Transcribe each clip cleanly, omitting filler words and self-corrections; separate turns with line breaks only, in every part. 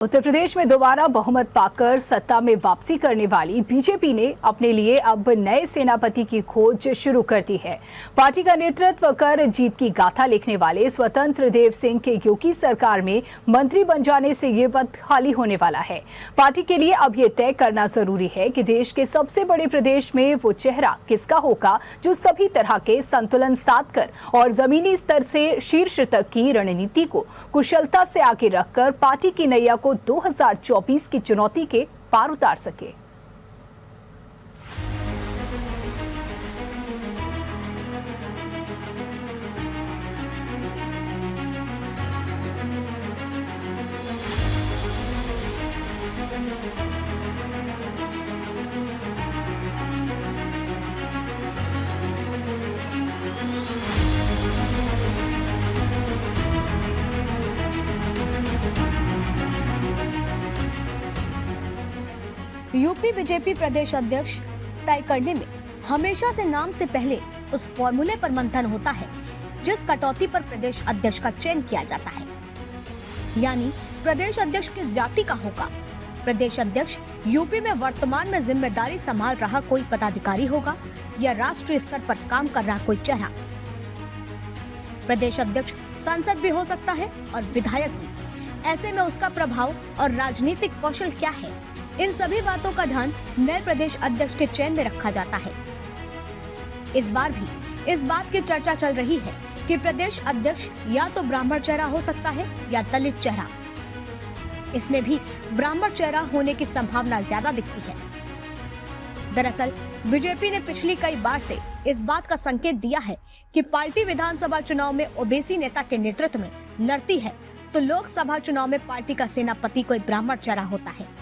उत्तर प्रदेश में दोबारा बहुमत पाकर सत्ता में वापसी करने वाली बीजेपी ने अपने लिए अब नए सेनापति की खोज शुरू कर दी है। पार्टी का नेतृत्व कर जीत की गाथा लिखने वाले स्वतंत्र देव सिंह के योगी सरकार में मंत्री बन जाने से ये पद खाली होने वाला है। पार्टी के लिए अब ये तय करना जरूरी है कि देश के सबसे बड़े प्रदेश में वो चेहरा किसका होगा जो सभी तरह के संतुलन साध कर और जमीनी स्तर से शीर्ष तक की रणनीति को कुशलता से आगे रखकर पार्टी की नैया को 2024 की चुनौती के पार उतार सके।
यूपी बीजेपी प्रदेश अध्यक्ष तय करने में हमेशा से नाम से पहले उस फॉर्मूले पर मंथन होता है जिस कटौती पर प्रदेश अध्यक्ष का चयन किया जाता है, यानी प्रदेश अध्यक्ष किस जाति का होगा। प्रदेश अध्यक्ष यूपी में वर्तमान में जिम्मेदारी संभाल रहा कोई पदाधिकारी होगा या राष्ट्रीय स्तर पर काम कर रहा कोई चेहरा। प्रदेश अध्यक्ष सांसद भी हो सकता है और विधायक भी। ऐसे में उसका प्रभाव और राजनीतिक कौशल क्या है, इन सभी बातों का ध्यान नए प्रदेश अध्यक्ष के चयन में रखा जाता है। इस बार भी इस बात की चर्चा चल रही है कि प्रदेश अध्यक्ष या तो ब्राह्मण चेहरा हो सकता है या दलित चेहरा। इसमें भी ब्राह्मण चेहरा होने की संभावना ज्यादा दिखती है। दरअसल बीजेपी ने पिछली कई बार से इस बात का संकेत दिया है कि पार्टी विधानसभा चुनाव में ओबीसी नेता के नेतृत्व में लड़ती है तो लोकसभा चुनाव में पार्टी का सेनापति कोई ब्राह्मण चेहरा होता है।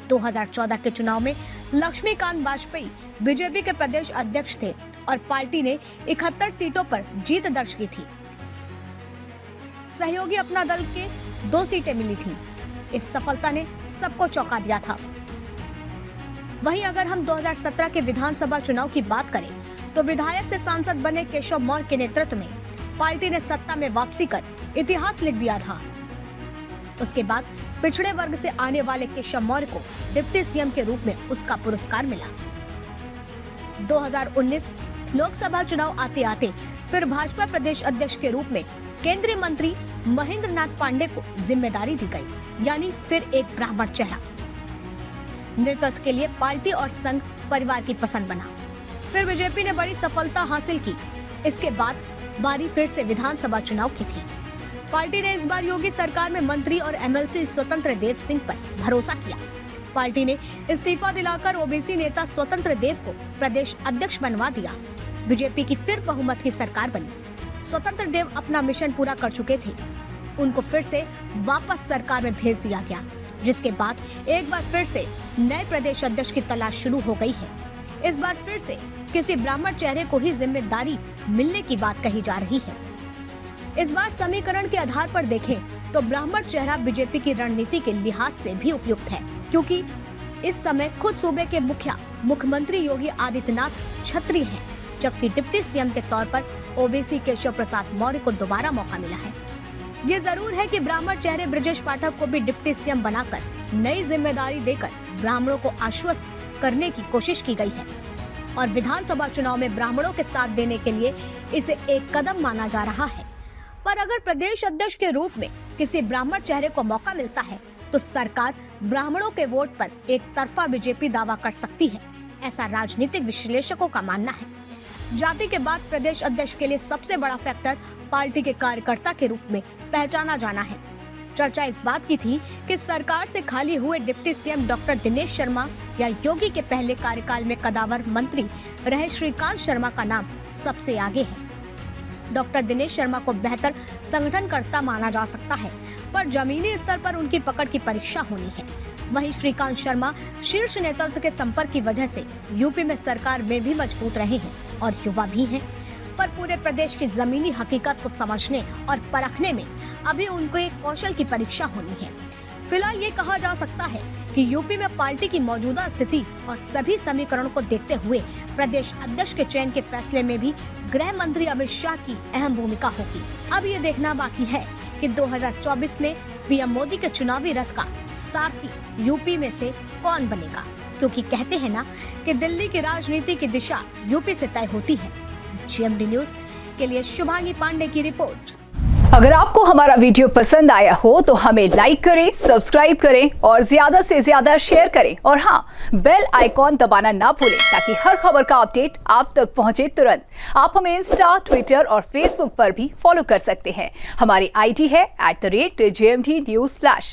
2014 के चुनाव में लक्ष्मीकांत वाजपेयी बीजेपी के प्रदेश अध्यक्ष थे और पार्टी ने 71 सीटों पर जीत दर्ज की थी। सहयोगी अपना दल के 2 सीटें मिली थीं। इस सफलता ने सबको चौंका दिया था। वहीं अगर हम 2017 के विधानसभा चुनाव की बात करें तो विधायक से सांसद बने केशव मौर्य के नेतृत्व में पार्टी ने सत्ता में वापसी कर इतिहास लिख दिया था। उसके बाद पिछड़े वर्ग से आने वाले केशव मौर्य को डिप्टी सीएम के रूप में उसका पुरस्कार मिला। 2019 लोकसभा चुनाव आते आते फिर भाजपा प्रदेश अध्यक्ष के रूप में केंद्रीय मंत्री महेंद्र नाथ पांडे को जिम्मेदारी दी गई, यानी फिर एक ब्राह्मण चेहरा। नेतृत्व के लिए पार्टी और संघ परिवार की पसंद बना। फिर बीजेपी ने बड़ी सफलता हासिल की। इसके बाद बारी फिर से विधानसभा चुनाव की थी। पार्टी ने इस बार योगी सरकार में मंत्री और एमएलसी स्वतंत्र देव सिंह पर भरोसा किया। पार्टी ने इस्तीफा दिलाकर ओबीसी नेता स्वतंत्र देव को प्रदेश अध्यक्ष बनवा दिया। बीजेपी की फिर बहुमत की सरकार बनी। स्वतंत्र देव अपना मिशन पूरा कर चुके थे। उनको फिर से वापस सरकार में भेज दिया गया, जिसके बाद एक बार फिर से नए प्रदेश अध्यक्ष की तलाश शुरू हो गई है। इस बार फिर से किसी ब्राह्मण चेहरे को ही जिम्मेदारी मिलने की बात कही जा रही है। इस बार समीकरण के आधार पर देखें तो ब्राह्मण चेहरा बीजेपी की रणनीति के लिहाज से भी उपयुक्त है, क्योंकि इस समय खुद सूबे के मुख्यमंत्री योगी आदित्यनाथ क्षत्रिय हैं, जबकि डिप्टी सीएम के तौर पर ओबीसी केशव प्रसाद मौर्य को दोबारा मौका मिला है। ये जरूर है कि ब्राह्मण चेहरे ब्रजेश पाठक को भी डिप्टी सीएम बनाकर नई जिम्मेदारी देकर ब्राह्मणों को आश्वस्त करने की कोशिश की गई है और विधानसभा चुनाव में ब्राह्मणों के साथ देने के लिए इसे एक कदम माना जा रहा है। पर अगर प्रदेश अध्यक्ष के रूप में किसी ब्राह्मण चेहरे को मौका मिलता है तो सरकार ब्राह्मणों के वोट पर एक तरफा बीजेपी दावा कर सकती है, ऐसा राजनीतिक विश्लेषकों का मानना है। जाति के बाद प्रदेश अध्यक्ष के लिए सबसे बड़ा फैक्टर पार्टी के कार्यकर्ता के रूप में पहचाना जाना है। चर्चा इस बात की थी कि सरकार से खाली हुए deputy CM doctor Dinesh Sharma या योगी के पहले कार्यकाल में कदावर मंत्री रहे श्रीकांत शर्मा का नाम सबसे आगे है। डॉक्टर दिनेश शर्मा को बेहतर संगठनकर्ता माना जा सकता है, पर जमीनी स्तर पर उनकी पकड़ की परीक्षा होनी है। वहीं श्रीकांत शर्मा शीर्ष नेतृत्व के संपर्क की वजह से यूपी में सरकार में भी मजबूत रहे हैं और युवा भी हैं, पर पूरे प्रदेश की जमीनी हकीकत को समझने और परखने में अभी उनके कौशल की परीक्षा होनी है। फिलहाल ये कहा जा सकता है कि यूपी में पार्टी की मौजूदा स्थिति और सभी समीकरणों को देखते हुए प्रदेश अध्यक्ष के चयन के फैसले में भी गृह मंत्री अमित शाह की अहम भूमिका होगी। अब ये देखना बाकी है कि 2024 में पीएम मोदी के चुनावी रथ का सारथी यूपी में से कौन बनेगा, क्योंकि कहते हैं ना कि दिल्ली की राजनीति की दिशा यूपी से तय होती है। जीएमडी न्यूज के लिए शुभांगी पांडे की रिपोर्ट।
अगर आपको हमारा वीडियो पसंद आया हो तो हमें लाइक करें, सब्सक्राइब करें और ज्यादा से ज्यादा शेयर करें और हाँ, बेल आइकॉन दबाना ना भूलें ताकि हर खबर का अपडेट आप तक पहुंचे तुरंत। आप हमें इंस्टा, ट्विटर और फेसबुक पर भी फॉलो कर सकते हैं। हमारी आईडी है @JMD News Flash।